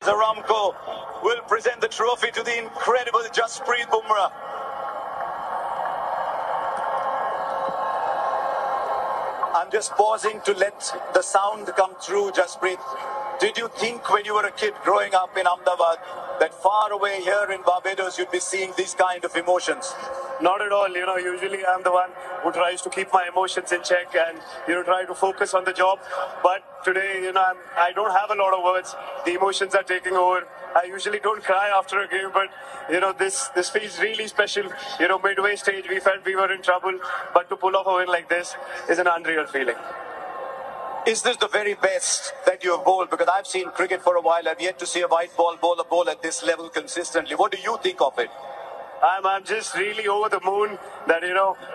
Aramco will present the trophy to the incredible Jasprit Bumrah. I'm just pausing to let the sound come through, Jasprit. Did you think when you were a kid growing up in Ahmedabad that far away here in Barbados you'd be seeing these kind of emotions? Not at all. Usually I'm the one who tries to keep my emotions in check and, try to focus on the job. But today, I don't have a lot of words. The emotions are taking over. I usually don't cry after a game, but, this feels really special. Midway stage, we felt we were in trouble. But to pull off a win like this is an unreal feeling. Is this the very best that you have bowled? Because I've seen cricket for a while. I've yet to see a white ball bowler bowl at this level consistently. What do you think of it? I'm just really over the moon that,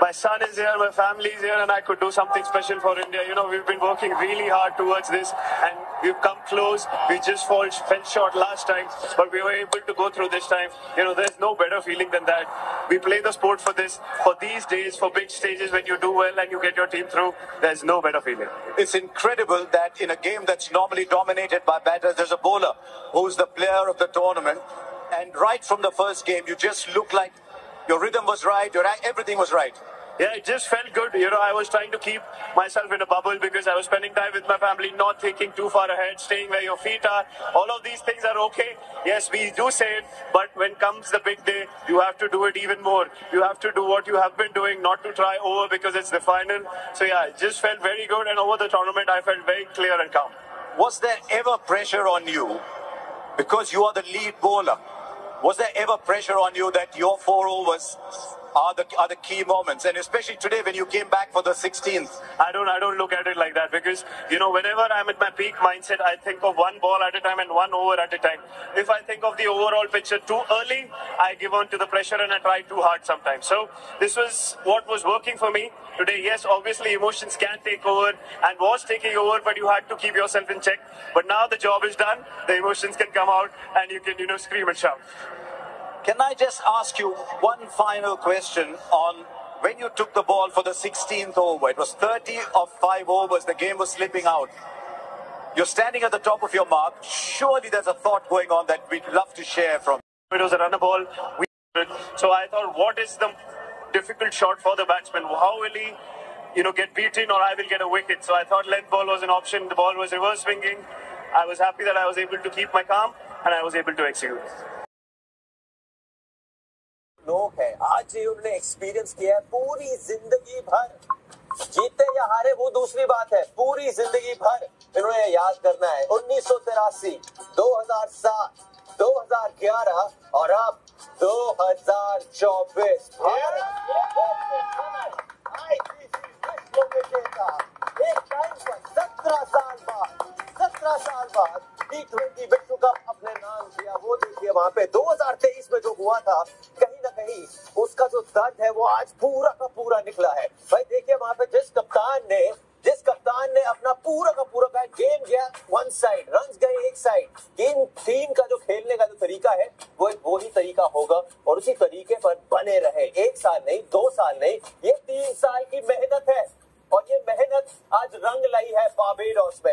my son is here, my family is here, and I could do something special for India. We've been working really hard towards this, and we've come close. We just fell short last time, but we were able to go through this time. There's no better feeling than that. We play the sport for this, for these days, for big stages when you do well and you get your team through. There's no better feeling. It's incredible that in a game that's normally dominated by batters, there's a bowler who's the player of the tournament. And right from the first game, you just look like your rhythm was right, everything was right. Yeah, it just felt good. I was trying to keep myself in a bubble because I was spending time with my family, not thinking too far ahead, staying where your feet are. All of these things are okay. Yes, we do say it, but when comes the big day, you have to do it even more. You have to do what you have been doing, not to try over because it's the final. So yeah, it just felt very good, and over the tournament, I felt very clear and calm. Was there ever pressure on you because you are the lead bowler? Was there ever pressure on you that your 4 overs are the key moments, and especially today when you came back for the 16th? I don't look at it like that because, whenever I'm at my peak mindset, I think of one ball at a time and 1 over at a time. If I think of the overall picture too early, I give on to the pressure and I try too hard sometimes. So this was what was working for me today. Yes, obviously emotions can take over and was taking over, but you had to keep yourself in check. But now the job is done, the emotions can come out and you can, scream and shout. Can I just ask you one final question on when you took the ball for the 16th over? It was 30 of 5 overs. The game was slipping out. You're standing at the top of your mark. Surely there's a thought going on that we'd love to share from. It was a runner ball. So I thought, what is the difficult shot for the batsman? How will he, get beaten, or I will get a wicket? So I thought length ball was an option. The ball was reverse swinging. I was happy that I was able to keep my calm and I was able to execute. लोग है आज ही उन्होंने experience किया है पूरी जिंदगी भर, जीते या हारे वो दूसरी बात है, पूरी जिंदगी भर इन्होंने याद करना है 1983, 2007, 2011 और अब 2024 एक टाइम पर 17 साल बाद T20 विश्व कप अपने नाम किया। वो देखिए वहां पे 2023 में जो हुआ था, कहीं ना कहीं उसका जो दर्द है वो आज पूरा का पूरा निकला है। भाई देखिए वहां पे जिस कप्तान ने अपना पूरा का पूरा गेम गया वन साइड, रन्स गए एक साइड, टीम का जो खेलने का जो तरीका है वो ही तरीका होगा और उसी तरीके पर बने रहे। 1 साल नहीं, 2 साल नहीं, ये 3 साल की मेहनत है और ये मेहनत आज रंग लाई है बारबेडोस में।